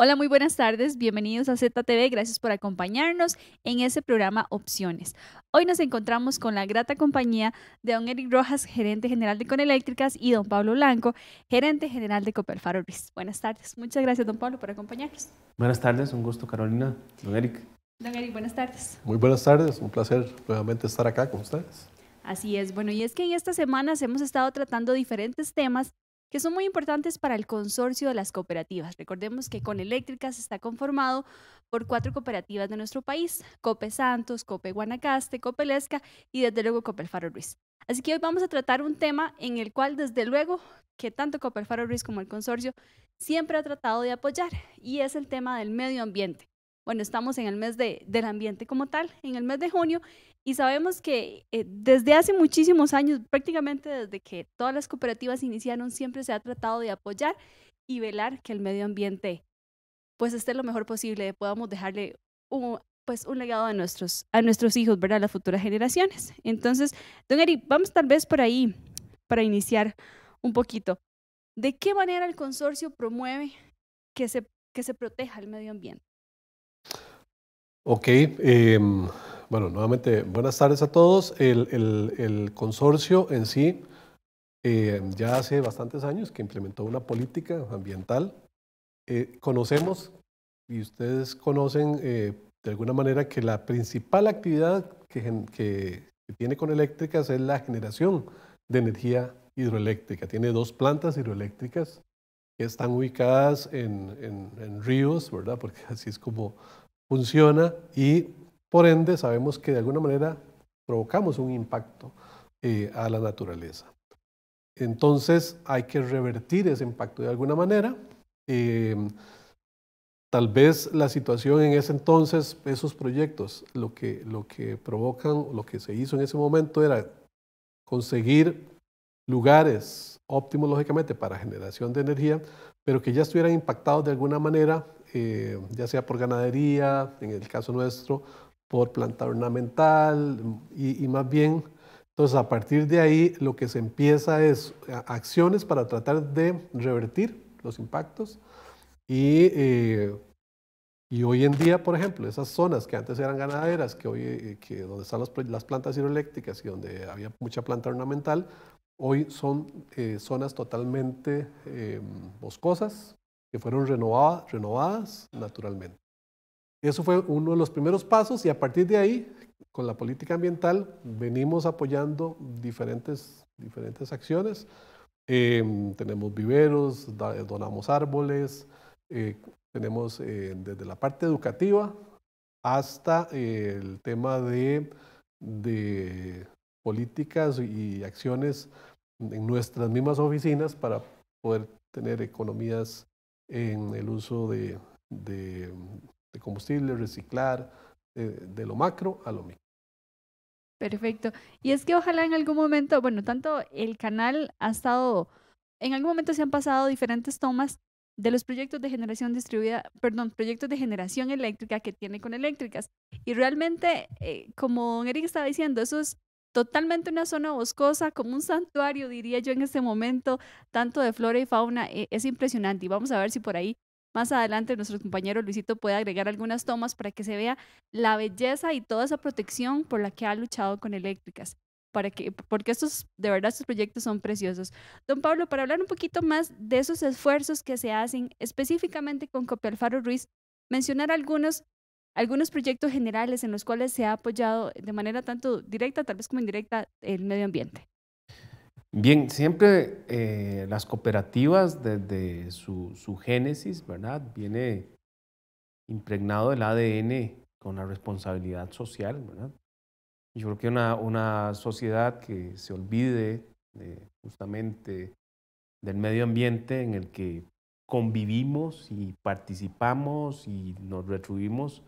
Hola, muy buenas tardes. Bienvenidos a ZTV. Gracias por acompañarnos en ese programa Opciones. Hoy nos encontramos con la grata compañía de don Eric Rojas, gerente general de Coneléctricas, y don Pablo Blanco, gerente general de Copel Faro Ruiz. Buenas tardes. Muchas gracias, don Pablo, por acompañarnos. Buenas tardes, un gusto, Carolina. Don Eric. Don Eric, buenas tardes. Muy buenas tardes, un placer nuevamente estar acá con ustedes. Así es. Bueno, y es que en estas semanas hemos estado tratando diferentes temas que son muy importantes para el consorcio de las cooperativas. Recordemos que Coneléctricas está conformado por 4 cooperativas de nuestro país: Cope Santos, Cope Guanacaste, Cope Lesca y desde luego Copel Faro Ruiz. Así que hoy vamos a tratar un tema en el cual desde luego que tanto Copel Faro Ruiz como el consorcio siempre ha tratado de apoyar, y es el tema del medio ambiente. Bueno, estamos en el mes del ambiente como tal, en el mes de junio, y sabemos que desde hace muchísimos años, prácticamente desde que todas las cooperativas iniciaron, siempre se ha tratado de apoyar y velar que el medio ambiente pues esté lo mejor posible, podamos dejarle un legado a nuestros hijos, ¿verdad? A las futuras generaciones. Entonces, don Eric, vamos tal vez por ahí para iniciar un poquito. ¿De qué manera el consorcio promueve que se proteja el medio ambiente? Ok, bueno, nuevamente buenas tardes a todos. El consorcio en sí ya hace bastantes años que implementó una política ambiental. Conocemos y ustedes conocen de alguna manera que la principal actividad que tiene Coneléctricas es la generación de energía hidroeléctrica. Tiene 2 plantas hidroeléctricas que están ubicadas en ríos, ¿verdad? Porque así es como funciona, y por ende sabemos que de alguna manera provocamos un impacto a la naturaleza. Entonces hay que revertir ese impacto de alguna manera. Eh, Tal vez la situación en ese entonces, esos proyectos, lo que provocan, lo que se hizo en ese momento era conseguir lugares óptimos, lógicamente, para generación de energía, pero que ya estuvieran impactados de alguna manera, ya sea por ganadería, en el caso nuestro, por planta ornamental, y más bien, entonces a partir de ahí lo que se empieza es acciones para tratar de revertir los impactos. Y hoy en día, por ejemplo, esas zonas que antes eran ganaderas, que hoy, donde están las plantas hidroeléctricas y donde había mucha planta ornamental, hoy son zonas totalmente boscosas que fueron renovadas naturalmente. Eso fue uno de los primeros pasos, y a partir de ahí, con la política ambiental, venimos apoyando diferentes acciones. Tenemos viveros, donamos árboles, tenemos desde la parte educativa hasta el tema de políticas y acciones en nuestras mismas oficinas para poder tener economías en el uso de combustible, reciclar, de lo macro a lo micro. Perfecto. Y es que ojalá en algún momento, bueno, tanto el canal ha estado, en algún momento se han pasado diferentes tomas de los proyectos de generación distribuida, perdón, proyectos de generación eléctrica que tiene Coneléctricas. Y realmente, como Eric estaba diciendo, eso es totalmente una zona boscosa, como un santuario, diría yo en este momento, tanto de flora y fauna. Es impresionante, y vamos a ver si por ahí más adelante nuestro compañero Luisito puede agregar algunas tomas para que se vea la belleza y toda esa protección por la que ha luchado Coneléctricas, porque de verdad, estos proyectos son preciosos. Don Pablo, para hablar un poquito más de esos esfuerzos que se hacen específicamente con Copel Faro Ruiz, mencionar algunos proyectos generales en los cuales se ha apoyado de manera tanto directa, tal vez como indirecta, el medio ambiente. Bien, siempre las cooperativas desde su génesis, ¿verdad? Viene impregnado el ADN con la responsabilidad social, ¿verdad? Yo creo que una sociedad que se olvide justamente del medio ambiente en el que convivimos y participamos y nos retribuimos,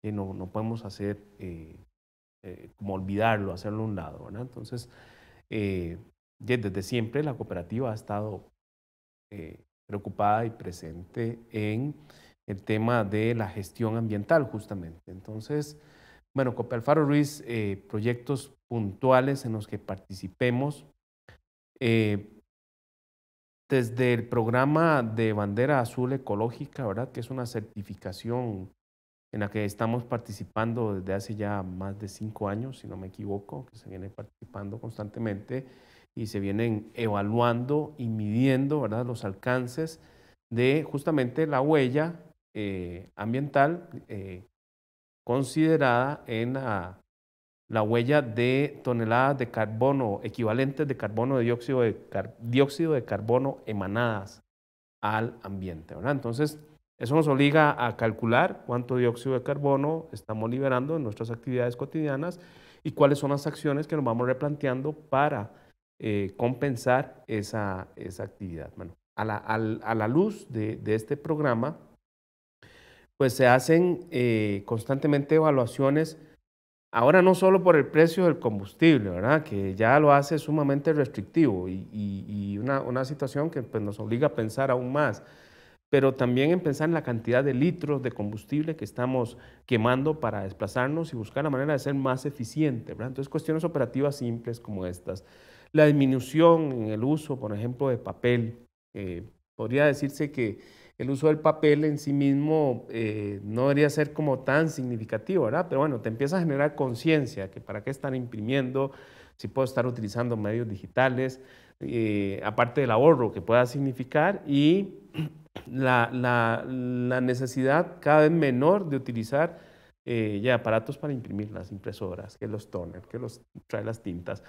no podemos hacer como olvidarlo, hacerlo a un lado, ¿verdad? Entonces, eh, desde siempre la cooperativa ha estado preocupada y presente en el tema de la gestión ambiental, justamente. Entonces, bueno, Copel Faro Ruiz, proyectos puntuales en los que participemos. desde el programa de Bandera Azul Ecológica, ¿verdad? Que es una certificación en la que estamos participando desde hace ya más de 5 años, si no me equivoco, que se viene participando constantemente y se vienen evaluando y midiendo, ¿verdad? Los alcances de justamente la huella ambiental considerada en la huella de toneladas de carbono, equivalentes de carbono, de dióxido de carbono emanadas al ambiente, ¿verdad? Entonces, eso nos obliga a calcular cuánto dióxido de carbono estamos liberando en nuestras actividades cotidianas y cuáles son las acciones que nos vamos replanteando para compensar esa actividad. Bueno, a la luz de este programa, pues se hacen constantemente evaluaciones. Ahora no solo por el precio del combustible, ¿verdad? Que ya lo hace sumamente restrictivo y una situación que pues, nos obliga a pensar aún más, pero también en pensar en la cantidad de litros de combustible que estamos quemando para desplazarnos y buscar la manera de ser más eficiente, ¿verdad? Entonces, cuestiones operativas simples como estas. La disminución en el uso, por ejemplo, de papel. Podría decirse que el uso del papel en sí mismo no debería ser como tan significativo, ¿verdad? Pero bueno, te empieza a generar conciencia que para qué están imprimiendo, si puedo estar utilizando medios digitales, aparte del ahorro que pueda significar y la necesidad cada vez menor de utilizar ya aparatos para imprimir, las impresoras, que los toners, que los trae las tintas,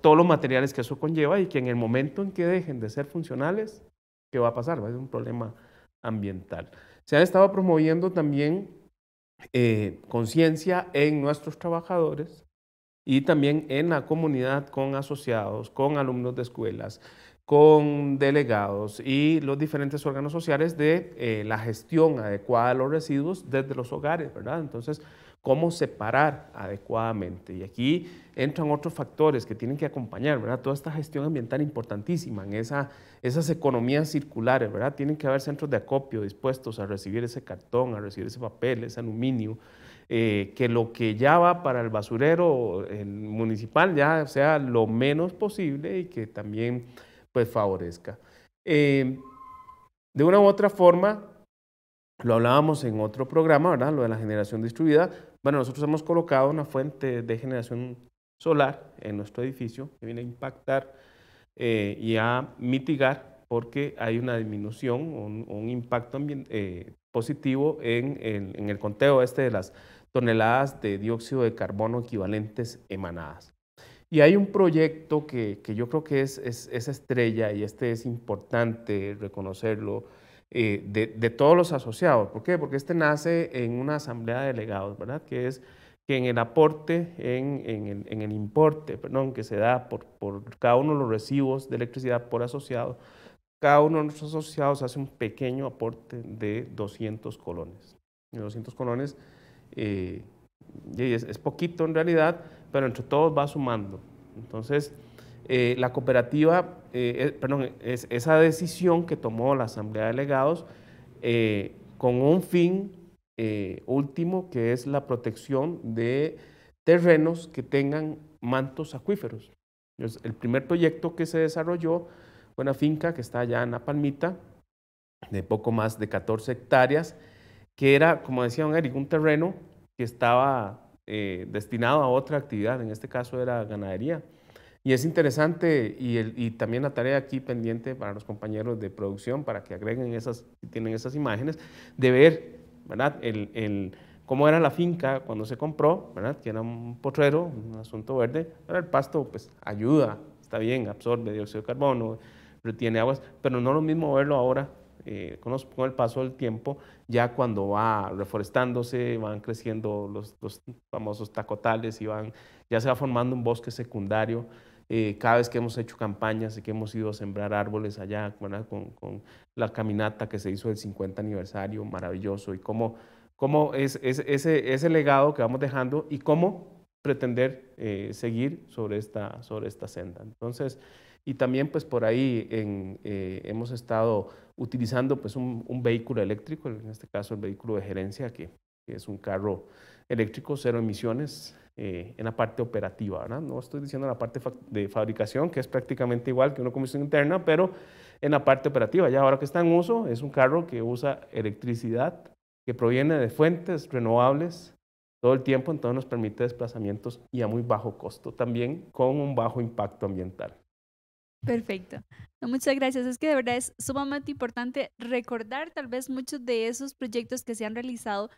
todos los materiales que eso conlleva y que en el momento en que dejen de ser funcionales, ¿qué va a pasar? Va a ser un problema ambiental. Se ha estado promoviendo también conciencia en nuestros trabajadores y también en la comunidad con asociados, con alumnos de escuelas, con delegados y los diferentes órganos sociales de la gestión adecuada de los residuos desde los hogares, ¿verdad? Entonces, cómo separar adecuadamente. Y aquí entran otros factores que tienen que acompañar, ¿verdad? Toda esta gestión ambiental importantísima en esas economías circulares, ¿verdad? Tienen que haber centros de acopio dispuestos a recibir ese cartón, a recibir ese papel, ese aluminio, que lo que ya va para el basurero municipal ya sea lo menos posible y que también pues favorezca. De una u otra forma, lo hablábamos en otro programa, ¿verdad? Lo de la generación distribuida. Bueno, nosotros hemos colocado una fuente de generación solar en nuestro edificio que viene a impactar y a mitigar porque hay una disminución, un impacto positivo en el conteo de las toneladas de dióxido de carbono equivalentes emanadas. Y hay un proyecto que yo creo que es estrella y es importante reconocerlo de todos los asociados. ¿Por qué? Porque nace en una asamblea de delegados, ¿verdad? Que es que en el aporte, en el importe, perdón, que se da por cada uno de los recibos de electricidad por asociado, cada uno de nuestros asociados hace un pequeño aporte de 200 colones. De 200 colones es poquito en realidad, pero entre todos va sumando. Entonces, la cooperativa, esa decisión que tomó la Asamblea de Delegados con un fin último que es la protección de terrenos que tengan mantos acuíferos. Entonces, el primer proyecto que se desarrolló fue una finca que está allá en La Palmita, de poco más de 14 hectáreas, que era, como decía don Eric, un terreno que estaba destinado a otra actividad, en este caso era ganadería. Y es interesante y también la tarea aquí pendiente para los compañeros de producción, para que agreguen si tienen esas imágenes, de ver, ¿verdad? Cómo era la finca cuando se compró, ¿verdad? Que era un potrero, un asunto verde, pero el pasto pues ayuda, está bien, absorbe dióxido de carbono, retiene aguas, pero no es lo mismo verlo ahora con el paso del tiempo, ya cuando va reforestándose, van creciendo los famosos tacotales y ya se va formando un bosque secundario. Cada vez que hemos hecho campañas y que hemos ido a sembrar árboles allá, ¿verdad? Con la caminata que se hizo del 50 aniversario, maravilloso, y cómo es ese legado que vamos dejando y cómo pretender seguir sobre esta senda. Entonces, y también pues por ahí hemos estado utilizando pues un vehículo eléctrico, en este caso el vehículo de gerencia, que que es un carro eléctrico, cero emisiones en la parte operativa, ¿verdad? No estoy diciendo en la parte de fabricación, que es prácticamente igual que una combustión interna, pero en la parte operativa, ya ahora que está en uso, es un carro que usa electricidad que proviene de fuentes renovables todo el tiempo, entonces nos permite desplazamientos y a muy bajo costo, también con un bajo impacto ambiental. Perfecto. No, muchas gracias. Es que de verdad es sumamente importante recordar tal vez muchos de esos proyectos que se han realizado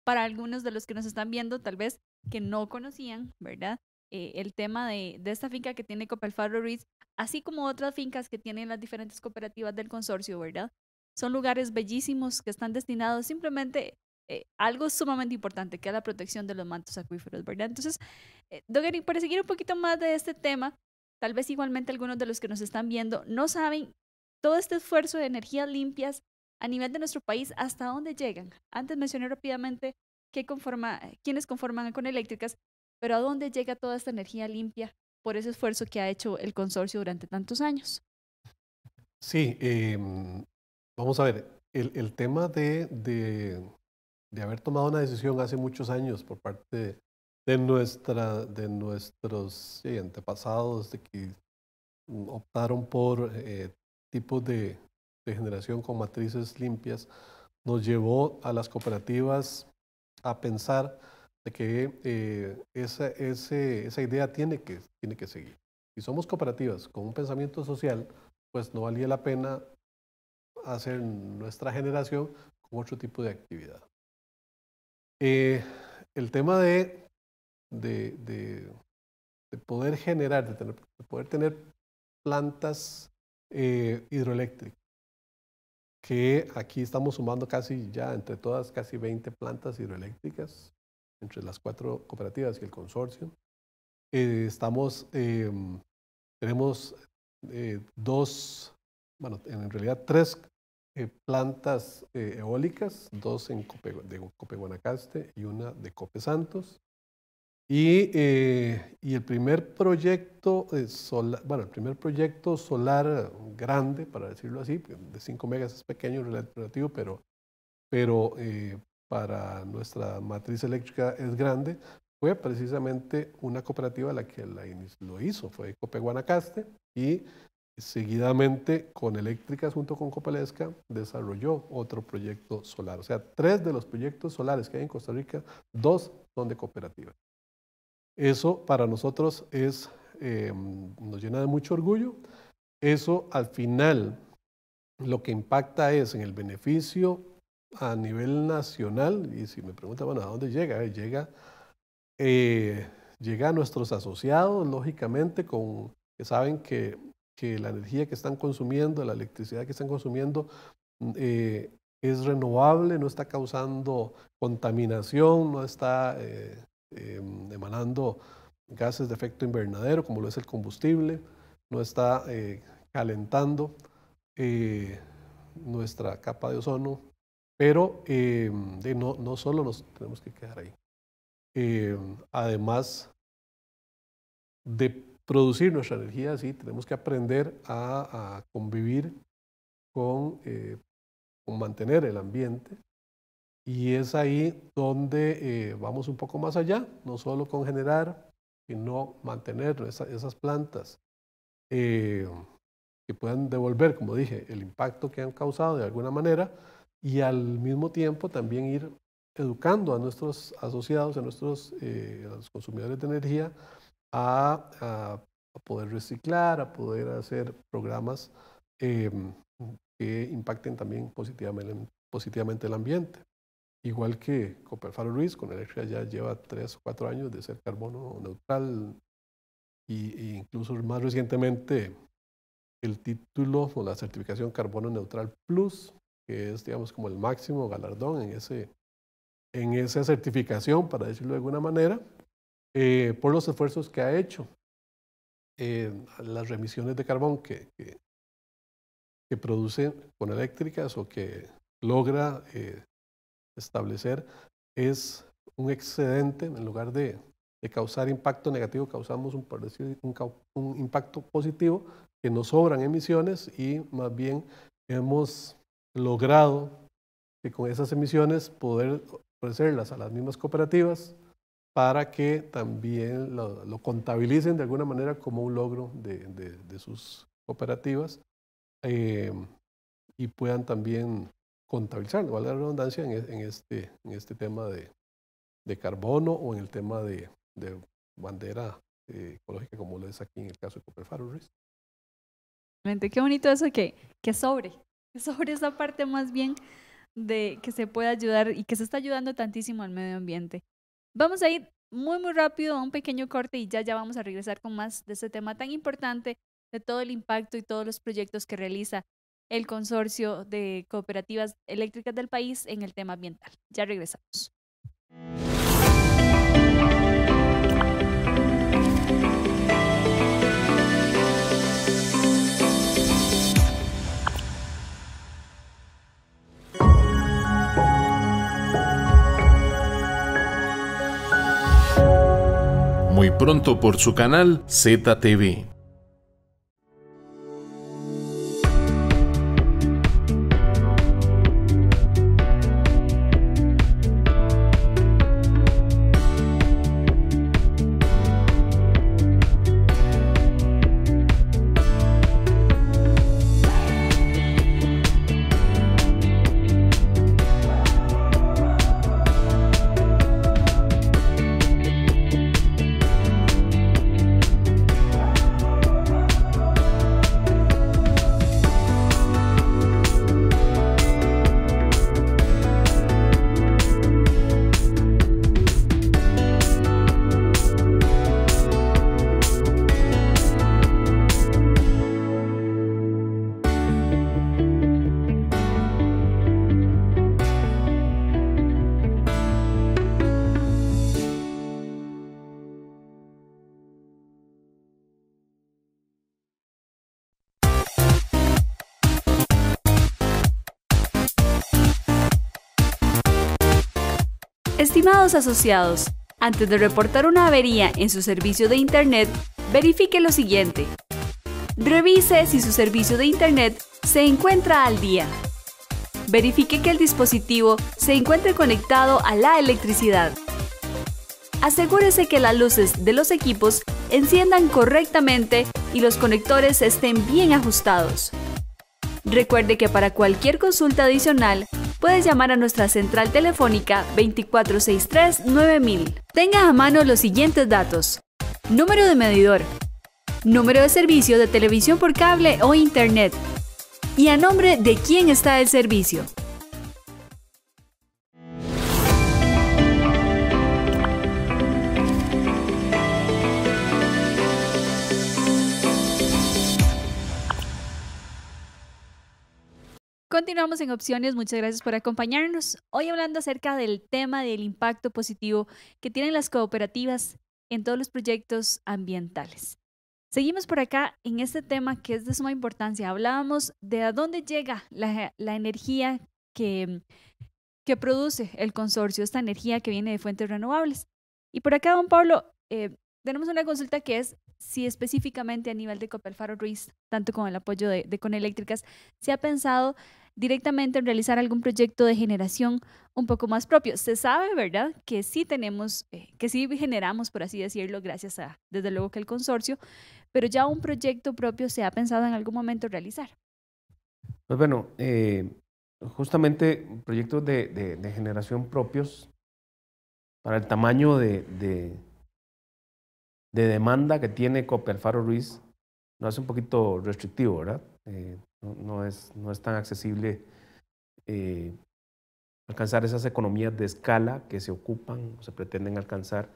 para algunos de los que nos están viendo, tal vez que no conocían, ¿verdad? El tema de esta finca que tiene Copelfaro Ruiz, así como otras fincas que tienen las diferentes cooperativas del consorcio, ¿verdad? Son lugares bellísimos que están destinados simplemente a algo sumamente importante, que es la protección de los mantos acuíferos, ¿verdad? Entonces, don Eric, para seguir un poquito más de este tema, tal vez igualmente algunos de los que nos están viendo no saben todo este esfuerzo de energías limpias a nivel de nuestro país, ¿hasta dónde llegan? Antes mencioné rápidamente quiénes conforman Econeléctricas, pero ¿a dónde llega toda esta energía limpia por ese esfuerzo que ha hecho el consorcio durante tantos años? Sí, vamos a ver, el tema de haber tomado una decisión hace muchos años por parte de nuestros sí, antepasados, de que optaron por tipos de generación con matrices limpias, nos llevó a las cooperativas a pensar de que esa idea tiene que seguir. Si somos cooperativas con un pensamiento social, pues no valía la pena hacer nuestra generación con otro tipo de actividad. El tema de, de- de poder generar, de poder tener plantas hidroeléctricas, que aquí estamos sumando casi ya entre todas casi 20 plantas hidroeléctricas, entre las 4 cooperativas y el consorcio. Tenemos dos, bueno, en realidad 3 plantas eólicas, 2 de Cope Guanacaste y una de Cope Santos. Y el primer proyecto solar, bueno, el primer proyecto solar grande, para decirlo así, de 5 megas es pequeño relativo, pero para nuestra matriz eléctrica es grande, fue precisamente una cooperativa la que lo hizo, fue Cope Guanacaste, y seguidamente con Eléctricas junto con Copelesca desarrolló otro proyecto solar. O sea, 3 de los proyectos solares que hay en Costa Rica, 2 son de cooperativas. Eso para nosotros nos llena de mucho orgullo. Eso al final lo que impacta es en el beneficio a nivel nacional. Y si me preguntan, bueno, ¿a dónde llega? Llega a nuestros asociados, lógicamente, que saben que la energía que están consumiendo, la electricidad que están consumiendo, es renovable, no está causando contaminación, no está emanando gases de efecto invernadero, como lo es el combustible, no está calentando nuestra capa de ozono, pero no solo nos tenemos que quedar ahí. Además de producir nuestra energía, sí, tenemos que aprender a convivir con mantener el ambiente. Y es ahí donde vamos un poco más allá, no solo con generar, sino mantener esas plantas que puedan devolver, como dije, el impacto que han causado de alguna manera, y al mismo tiempo también ir educando a nuestros asociados, a los consumidores de energía, a poder reciclar, a poder hacer programas que impacten también positivamente el ambiente. Igual que Copelfaro Ruiz, con Electra ya lleva 3 o 4 años de ser carbono neutral y incluso más recientemente el título o la certificación Carbono Neutral Plus, que es, digamos, como el máximo galardón en esa certificación, para decirlo de alguna manera, por los esfuerzos que ha hecho. Las remisiones de carbón que produce con eléctricas o que logra establecer es un excedente. En lugar de causar impacto negativo, causamos un impacto positivo, que nos sobran emisiones, y más bien hemos logrado que con esas emisiones poder ofrecerlas a las mismas cooperativas para que también lo contabilicen de alguna manera como un logro de sus cooperativas y puedan también contabilizar, valga la redundancia, en este tema de carbono o en el tema de bandera ecológica, como lo es aquí en el caso de Copper Faro Ruiz. Qué bonito eso que sobre esa parte más bien de que se pueda ayudar y que se está ayudando tantísimo al medio ambiente. Vamos a ir muy rápido a un pequeño corte y ya vamos a regresar con más de este tema tan importante, de todo el impacto y todos los proyectos que realiza el Consorcio de Cooperativas Eléctricas del país en el tema ambiental. Ya regresamos. Muy pronto por su canal ZTV. Estimados asociados, antes de reportar una avería en su servicio de Internet, verifique lo siguiente. Revise si su servicio de Internet se encuentra al día. Verifique que el dispositivo se encuentre conectado a la electricidad. Asegúrese que las luces de los equipos enciendan correctamente y los conectores estén bien ajustados. Recuerde que para cualquier consulta adicional, puedes llamar a nuestra central telefónica 2463-9000. Tenga a mano los siguientes datos: número de medidor, número de servicio de televisión por cable o internet y a nombre de quién está el servicio. Continuamos en Opciones, muchas gracias por acompañarnos. Hoy hablando acerca del tema del impacto positivo que tienen las cooperativas en todos los proyectos ambientales. Seguimos por acá en este tema que es de suma importancia. Hablábamos de a dónde llega la energía que produce el consorcio, esta energía que viene de fuentes renovables. Y por acá, don Pablo, tenemos una consulta que es si específicamente a nivel de Copper Faro Ruiz, tanto con el apoyo de Coneléctricas, se ha pensado directamente en realizar algún proyecto de generación un poco más propio. Se sabe, ¿verdad?, que sí tenemos, que sí generamos, por así decirlo, gracias a, desde luego, que el consorcio, pero ya un proyecto propio se ha pensado en algún momento realizar. Pues bueno, justamente proyectos de generación propios para el tamaño de demanda que tiene Copper Faro Ruiz no es un poquito restrictivo, ¿verdad? No es tan accesible alcanzar esas economías de escala que se ocupan o se pretenden alcanzar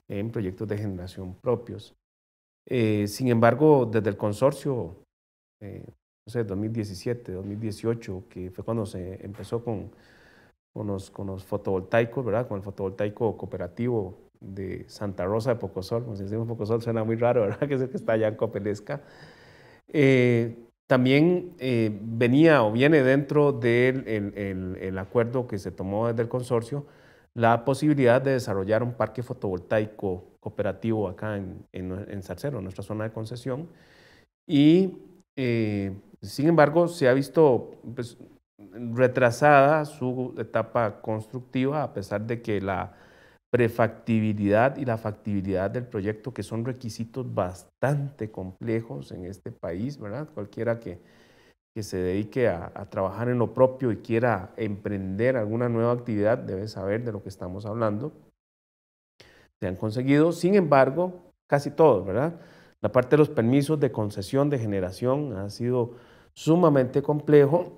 en proyectos de generación propios. Sin embargo, desde el consorcio, no sé, 2017, 2018, que fue cuando se empezó con los fotovoltaicos, ¿verdad? Con el fotovoltaico cooperativo de Santa Rosa de Pocosol. Como si decimos Pocosol suena muy raro, ¿verdad? Que es el que está allá en Copelesca. También venía o viene dentro del acuerdo que se tomó desde el consorcio la posibilidad de desarrollar un parque fotovoltaico cooperativo acá en Salcero, nuestra zona de concesión. Y sin embargo, se ha visto, pues, retrasada su etapa constructiva, a pesar de que la prefactibilidad y la factibilidad del proyecto, que son requisitos bastante complejos en este país, ¿verdad? Cualquiera que se dedique a trabajar en lo propio y quiera emprender alguna nueva actividad debe saber de lo que estamos hablando. Se han conseguido, sin embargo, casi todos, ¿verdad? La parte de los permisos de concesión de generación ha sido sumamente complejo,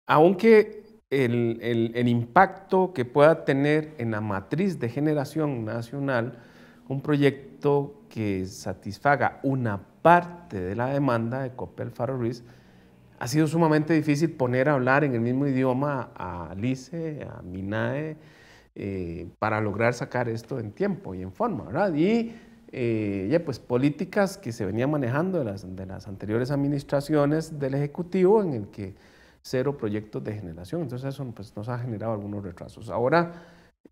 aunque el impacto que pueda tener en la matriz de generación nacional un proyecto que satisfaga una parte de la demanda de Coppel Faro Ruiz, ha sido sumamente difícil poner a hablar en el mismo idioma a LICE, a MINAE, para lograr sacar esto en tiempo y en forma, ¿verdad? Y pues políticas que se venían manejando de las anteriores administraciones del Ejecutivo, en el que 0 proyectos de generación. Entonces eso pues, nos ha generado algunos retrasos. Ahora,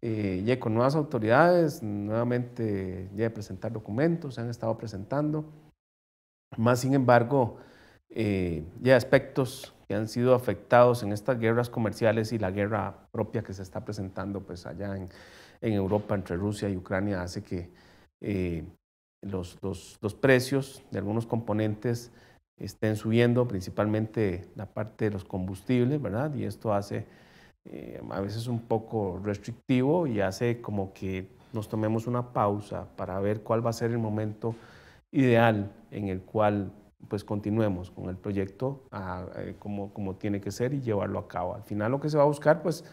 ya con nuevas autoridades, nuevamente ya de presentar documentos, se han estado presentando. Más sin embargo, ya aspectos que han sido afectados en estas guerras comerciales y la guerra propia que se está presentando pues allá en Europa entre Rusia y Ucrania hace que los precios de algunos componentes estén subiendo, principalmente la parte de los combustibles, ¿verdad? Y esto hace a veces un poco restrictivo y hace como que nos tomemos una pausa para ver cuál va a ser el momento ideal en el cual pues continuemos con el proyecto como tiene que ser y llevarlo a cabo. Al final lo que se va a buscar pues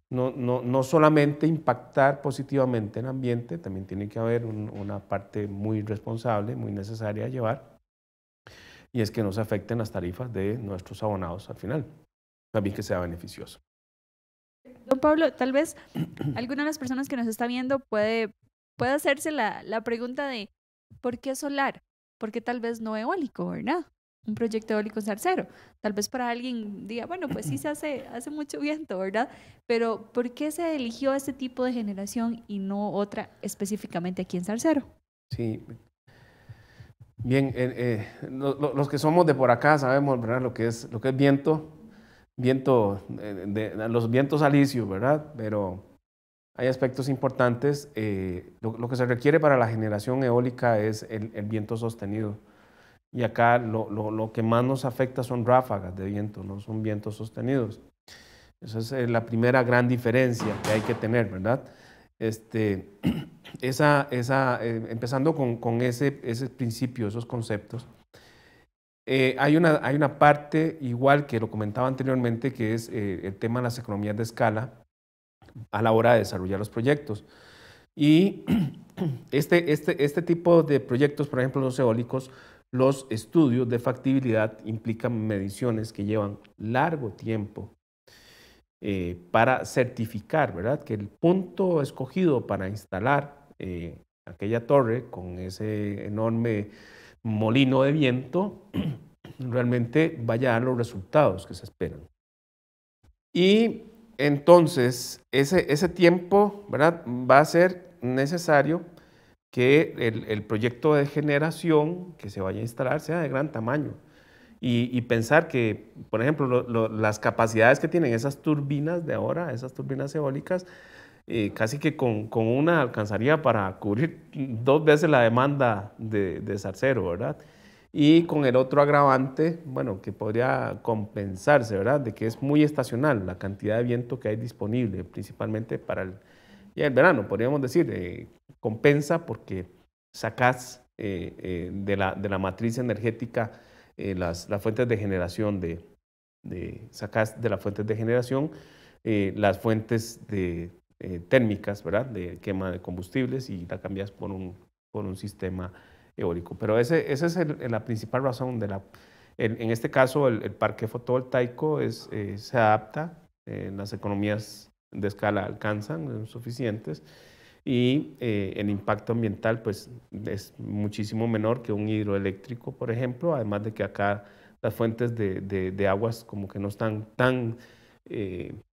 no solamente impactar positivamente en el ambiente, también tiene que haber una parte muy responsable, muy necesaria de llevar, y es que no se afecten las tarifas de nuestros abonados al final, también que sea beneficioso. Don Pablo, tal vez alguna de las personas que nos está viendo puede hacerse la pregunta de ¿por qué solar? ¿Por qué tal vez no eólico, verdad? Un proyecto eólico en Zarcero. Tal vez para alguien diga, bueno, pues sí se hace mucho viento, ¿verdad? Pero ¿por qué se eligió este tipo de generación y no otra específicamente aquí en Zarcero? Sí. Bien, los que somos de por acá sabemos, ¿verdad? Lo que es viento, los vientos alisios, ¿verdad? Pero hay aspectos importantes. Lo que se requiere para la generación eólica es el viento sostenido. Y acá lo que más nos afecta son ráfagas de viento, no son vientos sostenidos. Esa es la primera gran diferencia que hay que tener, ¿verdad? Empezando con ese principio, esos conceptos. Hay una parte, igual que lo comentaba anteriormente, que es el tema de las economías de escala a la hora de desarrollar los proyectos. Y este tipo de proyectos, por ejemplo, los eólicos, los estudios de factibilidad implican mediciones que llevan largo tiempo para certificar, ¿verdad?, que el punto escogido para instalar aquella torre con ese enorme molino de viento realmente vaya a dar los resultados que se esperan. Y entonces ese tiempo, ¿verdad?, va a ser necesario que el proyecto de generación que se vaya a instalar sea de gran tamaño. Y pensar que, por ejemplo, las capacidades que tienen esas turbinas de ahora, esas turbinas eólicas, casi que con una alcanzaría para cubrir 2 veces la demanda de Zarcero, ¿verdad? Y con el otro agravante, bueno, que podría compensarse, ¿verdad?, de que es muy estacional la cantidad de viento que hay disponible, principalmente para el verano, podríamos decir, compensa porque sacas de la matriz energética las fuentes de generación, sacas de las fuentes de generación las fuentes térmicas, ¿verdad?, de quema de combustibles y la cambias por un sistema eólico. Pero esa es la principal razón en este caso el parque fotovoltaico se adapta, las economías de escala alcanzan, son suficientes, y el impacto ambiental pues es muchísimo menor que un hidroeléctrico, por ejemplo, además de que acá las fuentes de aguas como que no están tan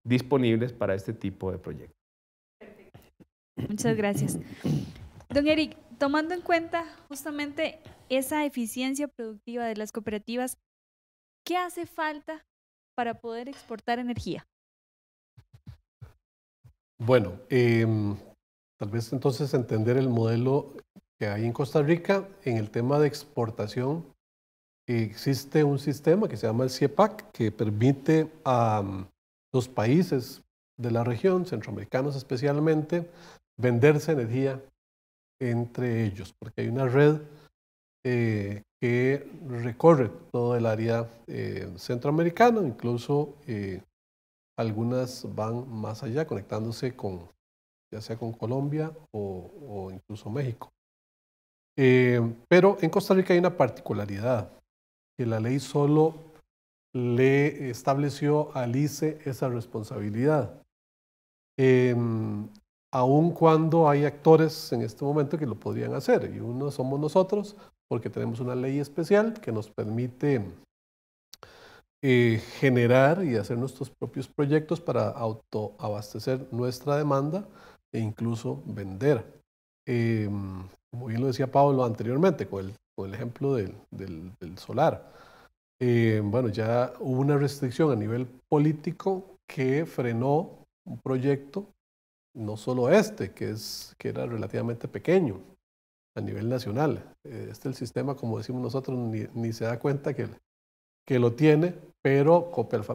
disponibles para este tipo de proyectos. Muchas gracias. Don Eric, tomando en cuenta justamente esa eficiencia productiva de las cooperativas, ¿qué hace falta para poder exportar energía? Bueno, tal vez entonces entender el modelo que hay en Costa Rica en el tema de exportación. Existe un sistema que se llama el CIEPAC que permite a los países de la región, centroamericanos especialmente, venderse energía entre ellos, porque hay una red que recorre todo el área centroamericana, incluso algunas van más allá, conectándose con, ya sea con Colombia o incluso México. Pero en Costa Rica hay una particularidad, que la ley solo le estableció al ICE esa responsabilidad. Aun cuando hay actores en este momento que lo podrían hacer, y uno somos nosotros, porque tenemos una ley especial que nos permite generar y hacer nuestros propios proyectos para autoabastecer nuestra demanda e incluso vender. Como bien lo decía Pablo anteriormente, con el ejemplo del solar. Bueno, ya hubo una restricción a nivel político que frenó un proyecto, no solo este, que era relativamente pequeño a nivel nacional. El sistema, como decimos nosotros, ni se da cuenta que lo tiene, pero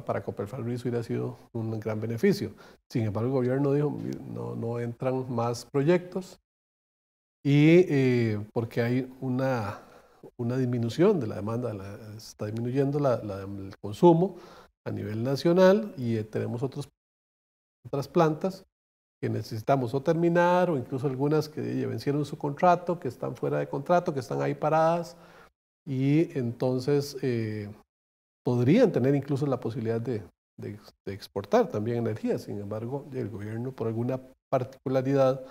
para Copelfar Ruiz hubiera sido un gran beneficio. Sin embargo, el gobierno dijo, no entran más proyectos, y porque hay una disminución de la demanda, está disminuyendo el consumo a nivel nacional, y tenemos otras plantas que necesitamos o terminar, o incluso algunas que ya vencieron su contrato, que están fuera de contrato, que están ahí paradas, y entonces podrían tener incluso la posibilidad de exportar también energía. Sin embargo, el gobierno, por alguna particularidad,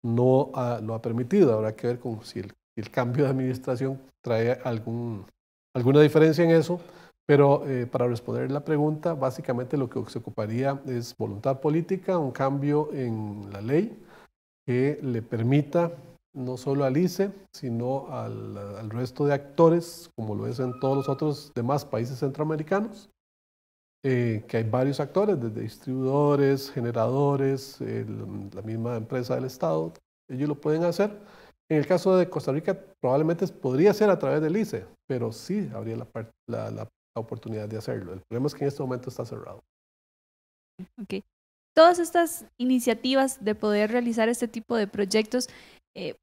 no lo ha permitido. Habrá que ver si el cambio de administración trae alguna diferencia en eso, pero para responder la pregunta, básicamente lo que se ocuparía es voluntad política, un cambio en la ley que le permita no solo al ICE, sino al resto de actores, como lo es en todos los otros demás países centroamericanos, que hay varios actores, desde distribuidores, generadores, la misma empresa del Estado, ellos lo pueden hacer. En el caso de Costa Rica, probablemente podría ser a través del ICE, pero sí habría la oportunidad de hacerlo. El problema es que en este momento está cerrado. Okay. Todas estas iniciativas de poder realizar este tipo de proyectos,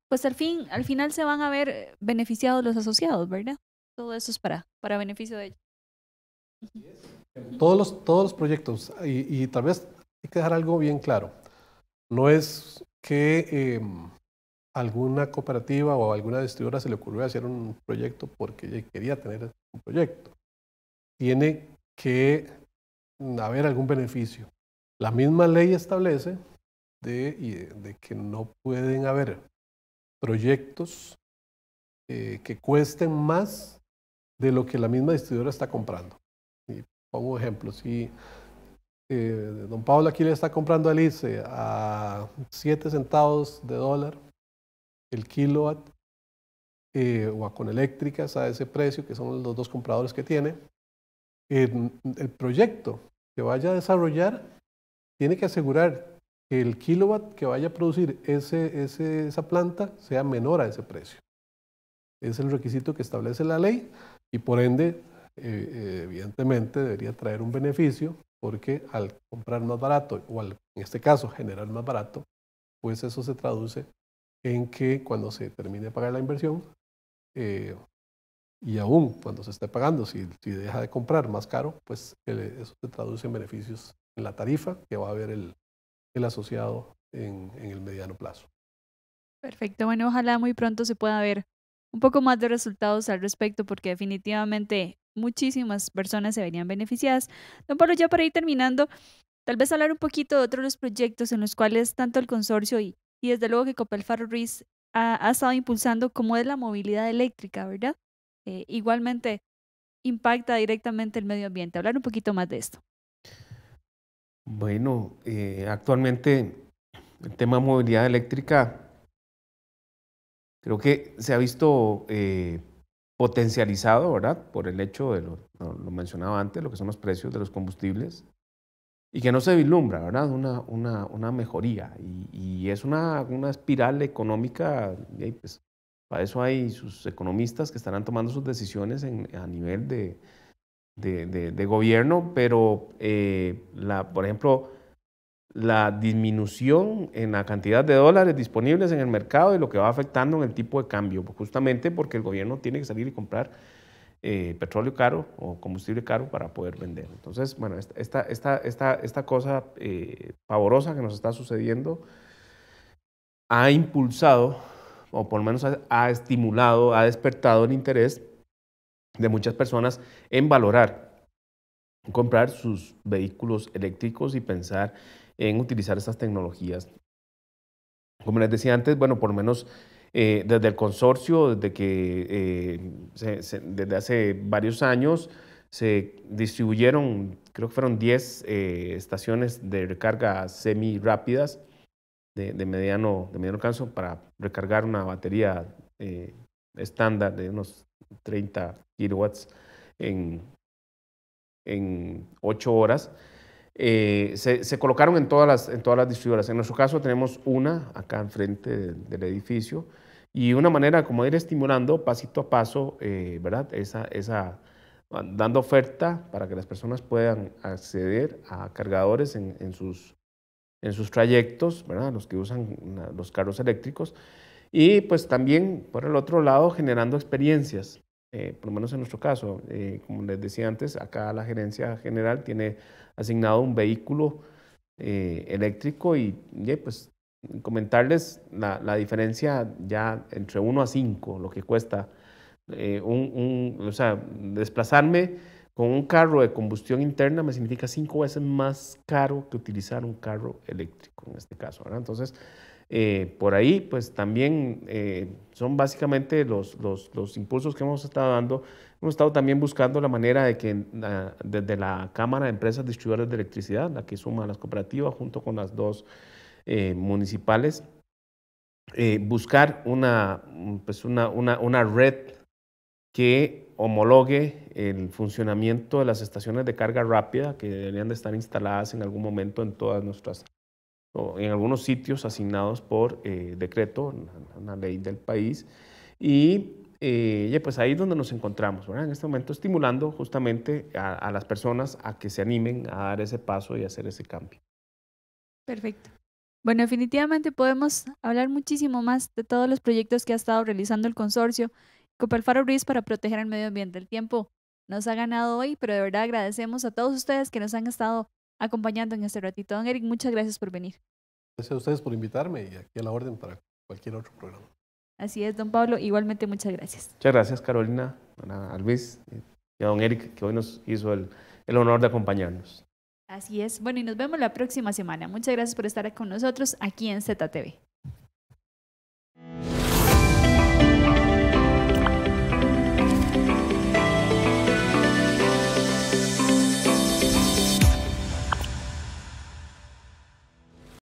pues al final se van a ver beneficiados los asociados, ¿verdad? Todo eso es para beneficio de ellos. Todos los proyectos, y tal vez hay que dejar algo bien claro, no es que alguna cooperativa o alguna distribuidora se le ocurrió hacer un proyecto porque quería tener un proyecto. Tiene que haber algún beneficio. La misma ley establece de que no pueden haber proyectos que cuesten más de lo que la misma distribuidora está comprando. Y pongo un ejemplo, si don Pablo aquí le está comprando al ICE a 7 centavos de dólar el kilowatt, o a Coneléctricas a ese precio, que son los dos compradores que tiene, el proyecto que vaya a desarrollar tiene que asegurar que el kilowatt que vaya a producir esa planta sea menor a ese precio. Es el requisito que establece la ley, y por ende, evidentemente, debería traer un beneficio, porque al comprar más barato, o en este caso generar más barato, pues eso se traduce en que cuando se termine de pagar la inversión, y aún cuando se esté pagando, si deja de comprar más caro, pues eso se traduce en beneficios en la tarifa que va a haber el asociado en el mediano plazo. Perfecto, bueno, ojalá muy pronto se pueda ver un poco más de resultados al respecto, porque definitivamente muchísimas personas se verían beneficiadas. Don Pablo, ya para ir terminando, tal vez hablar un poquito de otros de los proyectos en los cuales tanto el consorcio y desde luego que Copelfar Ruiz ha estado impulsando, como es la movilidad eléctrica, ¿verdad? Igualmente impacta directamente el medio ambiente. Hablar un poquito más de esto. Bueno, actualmente el tema de movilidad eléctrica creo que se ha visto potencializado, ¿verdad? Por el hecho de lo mencionaba antes, lo que son los precios de los combustibles, y que no se vislumbra, ¿verdad? Una mejoría. Y es una espiral económica, y pues, para eso hay sus economistas que estarán tomando sus decisiones a nivel de gobierno, pero por ejemplo, la disminución en la cantidad de dólares disponibles en el mercado y lo que va afectando en el tipo de cambio, justamente porque el gobierno tiene que salir y comprar petróleo caro o combustible caro para poder vender. Entonces, bueno, esta cosa pavorosa que nos está sucediendo ha impulsado, o por lo menos ha estimulado, ha despertado el interés de muchas personas en valorar comprar sus vehículos eléctricos y pensar en utilizar estas tecnologías. Como les decía antes, bueno, por lo menos desde el consorcio, desde que desde hace varios años se distribuyeron, creo que fueron 10 estaciones de recarga semi rápidas de mediano alcance para recargar una batería estándar de unos 30 kilowatts en 8 horas. Se colocaron en todas las distribuidoras. En nuestro caso tenemos una acá enfrente del edificio y una manera como de ir estimulando pasito a paso, ¿verdad? Dando oferta para que las personas puedan acceder a cargadores en sus trayectos, ¿verdad? Los que usan los carros eléctricos. Y pues también, por el otro lado, generando experiencias. Por lo menos en nuestro caso, como les decía antes, acá la gerencia general tiene asignado un vehículo eléctrico y pues comentarles la diferencia ya entre 1 a 5, lo que cuesta o sea, desplazarme con un carro de combustión interna me significa 5 veces más caro que utilizar un carro eléctrico en este caso, ¿verdad? Entonces, por ahí, pues también son básicamente los impulsos que hemos estado dando. Hemos estado también buscando la manera de que desde la Cámara de Empresas Distribuidoras de Electricidad, la que suma a las cooperativas junto con las dos municipales, buscar una red que homologue el funcionamiento de las estaciones de carga rápida que deberían de estar instaladas en algún momento en todas nuestras o en algunos sitios asignados por decreto, una ley del país, y pues ahí es donde nos encontramos, ¿verdad? En este momento estimulando justamente a las personas a que se animen a dar ese paso y hacer ese cambio. Perfecto. Bueno, definitivamente podemos hablar muchísimo más de todos los proyectos que ha estado realizando el consorcio Copelfaro RIS para proteger el medio ambiente. El tiempo nos ha ganado hoy, pero de verdad agradecemos a todos ustedes que nos han estado acompañando en este ratito. Don Eric, muchas gracias por venir. Gracias a ustedes por invitarme y aquí a la orden para cualquier otro programa. Así es, don Pablo. Igualmente, muchas gracias. Muchas gracias, Carolina, a Luis y a don Eric, que hoy nos hizo el honor de acompañarnos. Así es. Bueno, y nos vemos la próxima semana. Muchas gracias por estar con nosotros aquí en ZTV.